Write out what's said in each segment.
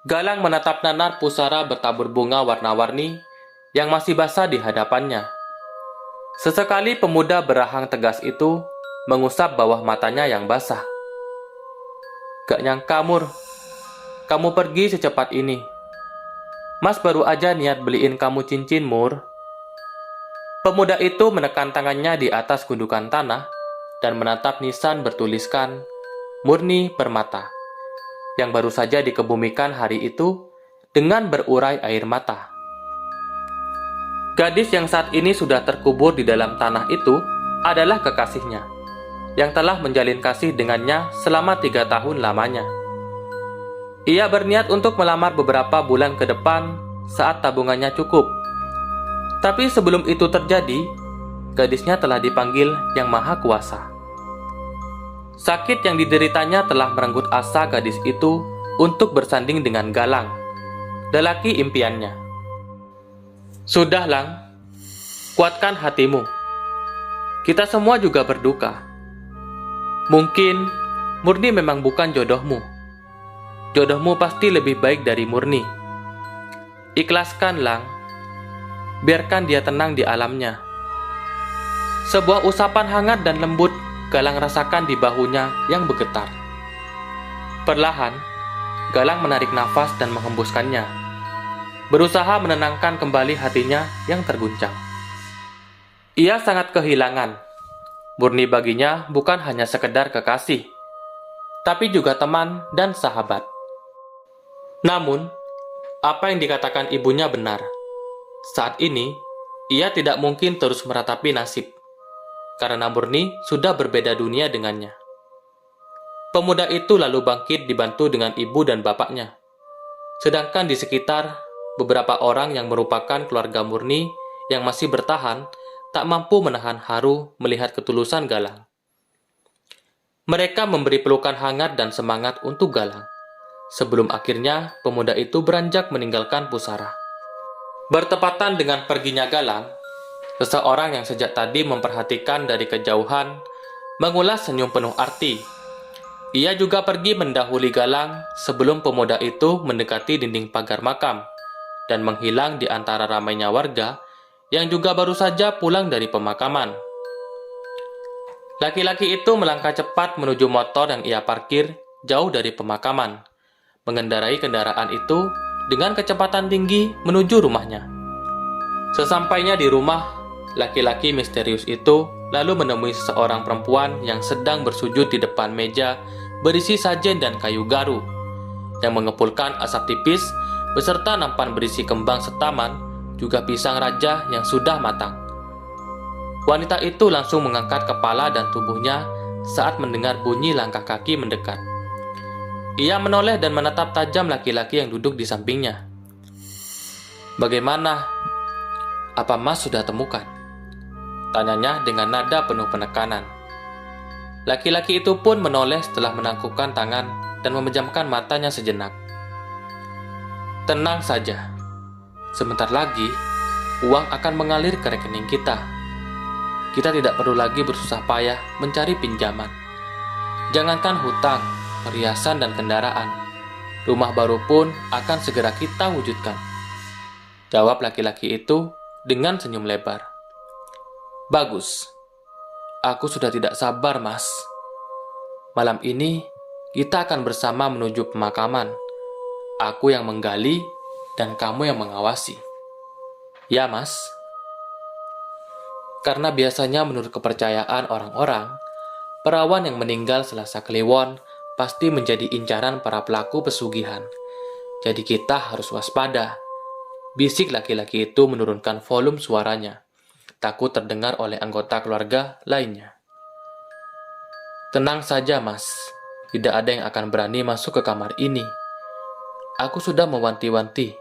Galang menatap nanar pusara bertabur bunga warna-warni yang masih basah di hadapannya. Sesekali pemuda berahang tegas itu mengusap bawah matanya yang basah. Gak nyangka, Mur, kamu pergi secepat ini. Mas baru aja niat beliin kamu cincin, Mur. Pemuda itu menekan tangannya di atas gundukan tanah dan menatap nisan bertuliskan Murni Permata yang baru saja dikebumikan hari itu dengan berurai air mata. Gadis yang saat ini sudah terkubur di dalam tanah itu adalah kekasihnya, yang telah menjalin kasih dengannya selama 3 tahun lamanya. Ia berniat untuk melamar beberapa bulan ke depan saat tabungannya cukup. Tapi sebelum itu terjadi, gadisnya telah dipanggil Yang Maha Kuasa. Sakit yang dideritanya telah merenggut asa gadis itu untuk bersanding dengan Galang, lelaki impiannya. Sudah, Lang, kuatkan hatimu. Kita semua juga berduka. Mungkin Murni memang bukan jodohmu. Jodohmu pasti lebih baik dari Murni. Ikhlaskan, Lang. Biarkan dia tenang di alamnya. Sebuah usapan hangat dan lembut Galang rasakan di bahunya yang bergetar. Perlahan, Galang menarik nafas dan menghembuskannya, berusaha menenangkan kembali hatinya yang terguncang. Ia sangat kehilangan. Murni baginya bukan hanya sekedar kekasih, tapi juga teman dan sahabat. Namun, apa yang dikatakan ibunya benar. Saat ini, ia tidak mungkin terus meratapi nasib, karena Murni sudah berbeda dunia dengannya. Pemuda itu lalu bangkit dibantu dengan ibu dan bapaknya. Sedangkan di sekitar, beberapa orang yang merupakan keluarga Murni yang masih bertahan tak mampu menahan haru melihat ketulusan Galang. Mereka memberi pelukan hangat dan semangat untuk Galang, sebelum akhirnya pemuda itu beranjak meninggalkan pusara. Bertepatan dengan perginya Galang, seseorang yang sejak tadi memperhatikan dari kejauhan mengulas senyum penuh arti. Ia juga pergi mendahului Galang sebelum pemuda itu mendekati dinding pagar makam dan menghilang di antara ramainya warga yang juga baru saja pulang dari pemakaman. Laki-laki itu melangkah cepat menuju motor yang ia parkir jauh dari pemakaman, mengendarai kendaraan itu dengan kecepatan tinggi menuju rumahnya. Sesampainya di rumah, laki-laki misterius itu lalu menemui seseorang perempuan yang sedang bersujud di depan meja berisi sajen dan kayu garu, yang mengepulkan asap tipis beserta nampan berisi kembang setaman, juga pisang raja yang sudah matang. Wanita itu langsung mengangkat kepala dan tubuhnya saat mendengar bunyi langkah kaki mendekat. Ia menoleh dan menatap tajam laki-laki yang duduk di sampingnya. "Bagaimana? Apa Mas sudah temukan?" tanyanya dengan nada penuh penekanan. Laki-laki itu pun menoleh setelah menangkupkan tangan dan memejamkan matanya sejenak. "Tenang saja. Sebentar lagi, uang akan mengalir ke rekening kita. Kita tidak perlu lagi bersusah payah mencari pinjaman. Jangankan hutang, perhiasan dan kendaraan, rumah baru pun akan segera kita wujudkan," jawab laki-laki itu dengan senyum lebar. "Bagus. Aku sudah tidak sabar, Mas. Malam ini, kita akan bersama menuju pemakaman. Aku yang menggali, dan kamu yang mengawasi." "Ya, Mas." Karena biasanya menurut kepercayaan orang-orang, perawan yang meninggal Selasa Kliwon pasti menjadi incaran para pelaku pesugihan. Jadi kita harus waspada. Bisik laki-laki itu menurunkan volume suaranya, takut terdengar oleh anggota keluarga lainnya. "Tenang saja, Mas. Tidak ada yang akan berani masuk ke kamar ini. Aku sudah mewanti-wanti,"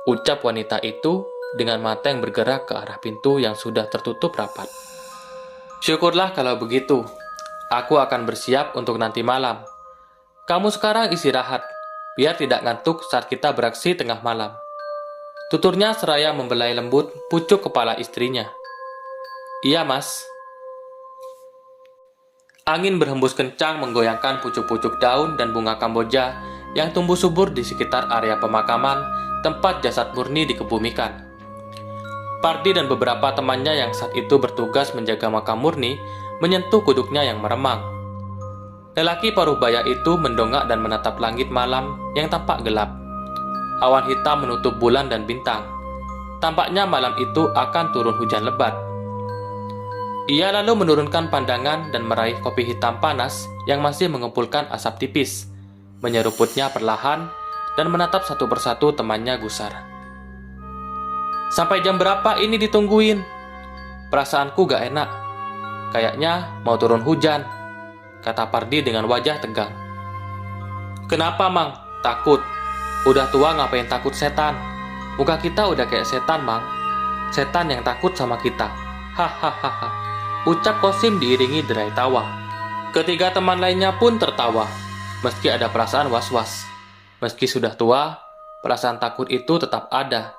ucap wanita itu dengan mata yang bergerak ke arah pintu yang sudah tertutup rapat. "Syukurlah kalau begitu. Aku akan bersiap untuk nanti malam. Kamu sekarang istirahat, biar tidak ngantuk saat kita beraksi tengah malam," tuturnya seraya membelai lembut pucuk kepala istrinya. "Iya, Mas." Angin berhembus kencang menggoyangkan pucuk-pucuk daun dan bunga kamboja yang tumbuh subur di sekitar area pemakaman tempat jasad Murni dikebumikan. Pardi dan beberapa temannya yang saat itu bertugas menjaga makam Murni menyentuh kuduknya yang meremang. Lelaki paruh baya itu mendongak dan menatap langit malam yang tampak gelap. Awan hitam menutup bulan dan bintang. Tampaknya malam itu akan turun hujan lebat. Ia lalu menurunkan pandangan dan meraih kopi hitam panas yang masih mengumpulkan asap tipis, menyeruputnya perlahan dan menatap satu persatu temannya gusar. "Sampai jam berapa ini ditungguin? Perasaanku gak enak. Kayaknya mau turun hujan," kata Pardi dengan wajah tegang. "Kenapa, Mang? Takut? Udah tua ngapain takut setan? Muka kita udah kayak setan, Mang. Setan yang takut sama kita. Hahaha," ucap Kosim diiringi derai tawa. Ketiga teman lainnya pun tertawa, meski ada perasaan was-was. Meski sudah tua, perasaan takut itu tetap ada,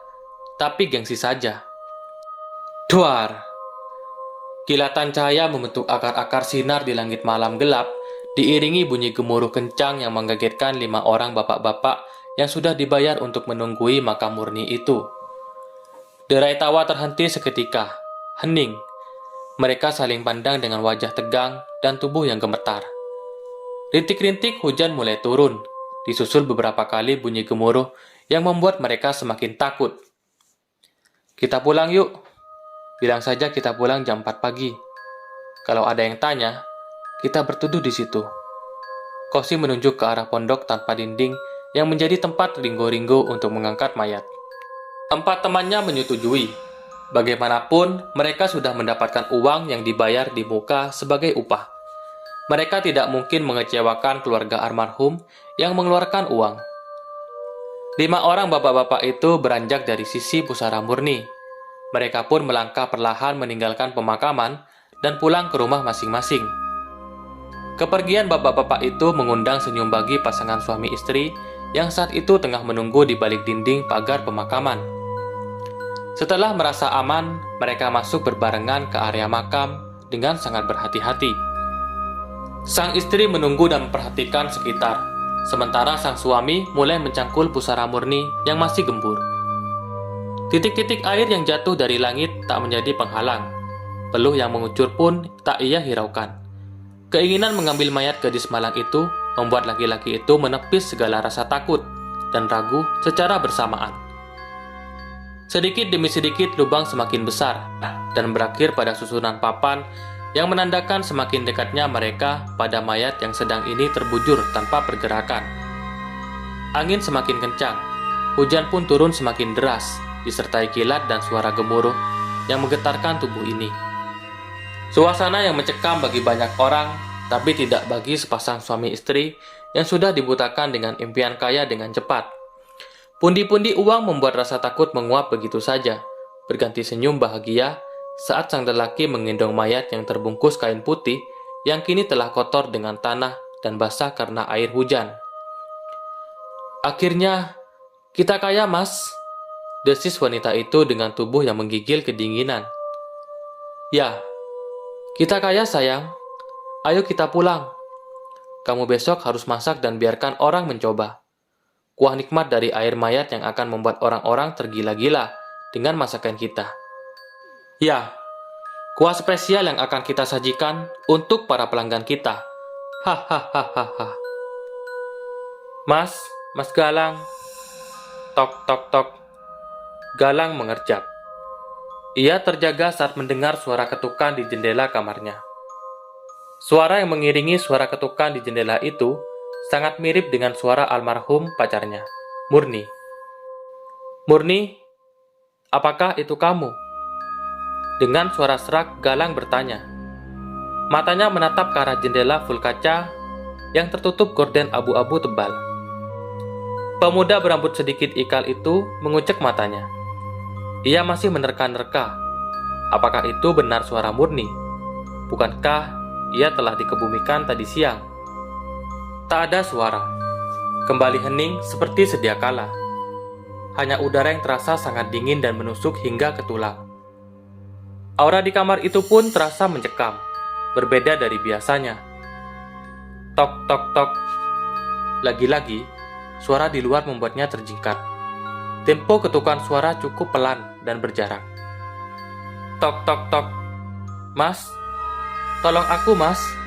tapi gengsi saja. Duar! Kilatan cahaya membentuk akar-akar sinar di langit malam gelap, diiringi bunyi gemuruh kencang yang mengagetkan 5 orang bapak-bapak yang sudah dibayar untuk menunggui makam Murni itu. Derai tawa terhenti seketika, hening. Mereka saling pandang dengan wajah tegang dan tubuh yang gemetar. Rintik-rintik hujan mulai turun, disusul beberapa kali bunyi gemuruh yang membuat mereka semakin takut. "Kita pulang yuk. Bilang saja kita pulang jam 4 pagi. Kalau ada yang tanya, kita berteduh di situ." Kosim menunjuk ke arah pondok tanpa dinding yang menjadi tempat ringgo-ringgo untuk mengangkat mayat. 4 temannya menyetujui. Bagaimanapun, mereka sudah mendapatkan uang yang dibayar di muka sebagai upah. Mereka tidak mungkin mengecewakan keluarga almarhum yang mengeluarkan uang. 5 orang bapak-bapak itu beranjak dari sisi pusara Murni. Mereka pun melangkah perlahan meninggalkan pemakaman dan pulang ke rumah masing-masing. Kepergian bapak-bapak itu mengundang senyum bagi pasangan suami istri yang saat itu tengah menunggu di balik dinding pagar pemakaman. Setelah merasa aman, mereka masuk berbarengan ke area makam dengan sangat berhati-hati. Sang istri menunggu dan memperhatikan sekitar, sementara sang suami mulai mencangkul pusara Murni yang masih gembur. Titik-titik air yang jatuh dari langit tak menjadi penghalang. Peluh yang mengucur pun tak ia hiraukan. Keinginan mengambil mayat gadis malang itu membuat laki-laki itu menepis segala rasa takut dan ragu secara bersamaan. Sedikit demi sedikit lubang semakin besar dan berakhir pada susunan papan yang menandakan semakin dekatnya mereka pada mayat yang sedang ini terbujur tanpa pergerakan. Angin semakin kencang, hujan pun turun semakin deras, disertai kilat dan suara gemuruh yang menggetarkan tubuh ini. Suasana yang mencekam bagi banyak orang, tapi tidak bagi sepasang suami istri yang sudah dibutakan dengan impian kaya dengan cepat. Pundi-pundi uang membuat rasa takut menguap begitu saja, berganti senyum bahagia saat sang lelaki menggendong mayat yang terbungkus kain putih yang kini telah kotor dengan tanah dan basah karena air hujan. "Akhirnya, kita kaya, Mas," desis wanita itu dengan tubuh yang menggigil kedinginan. "Ya, kita kaya, sayang. Ayo kita pulang. Kamu besok harus masak dan biarkan orang mencoba. Kuah nikmat dari air mayat yang akan membuat orang-orang tergila-gila dengan masakan kita. Ya, kuah spesial yang akan kita sajikan untuk para pelanggan kita. Hahaha. Mas Galang." Tok tok tok. Galang mengerjap. Ia terjaga saat mendengar suara ketukan di jendela kamarnya. Suara yang mengiringi suara ketukan di jendela itu sangat mirip dengan suara almarhum pacarnya, Murni. "Murni, apakah itu kamu?" Dengan suara serak, Galang bertanya. Matanya menatap ke arah jendela full kaca yang tertutup gorden abu-abu tebal. Pemuda berambut sedikit ikal itu mengucek matanya. Ia masih menerka-nerka. Apakah itu benar suara Murni? Bukankah ia telah dikebumikan tadi siang? Tak ada suara. Kembali hening seperti sedia kala. Hanya udara yang terasa sangat dingin dan menusuk hingga ke tulang. Aura di kamar itu pun terasa mencekam, berbeda dari biasanya. Tok tok tok. Lagi-lagi, suara di luar membuatnya terjingkar. Tempo ketukan suara cukup pelan dan berjarak. Tok tok tok. Mas, tolong aku mas.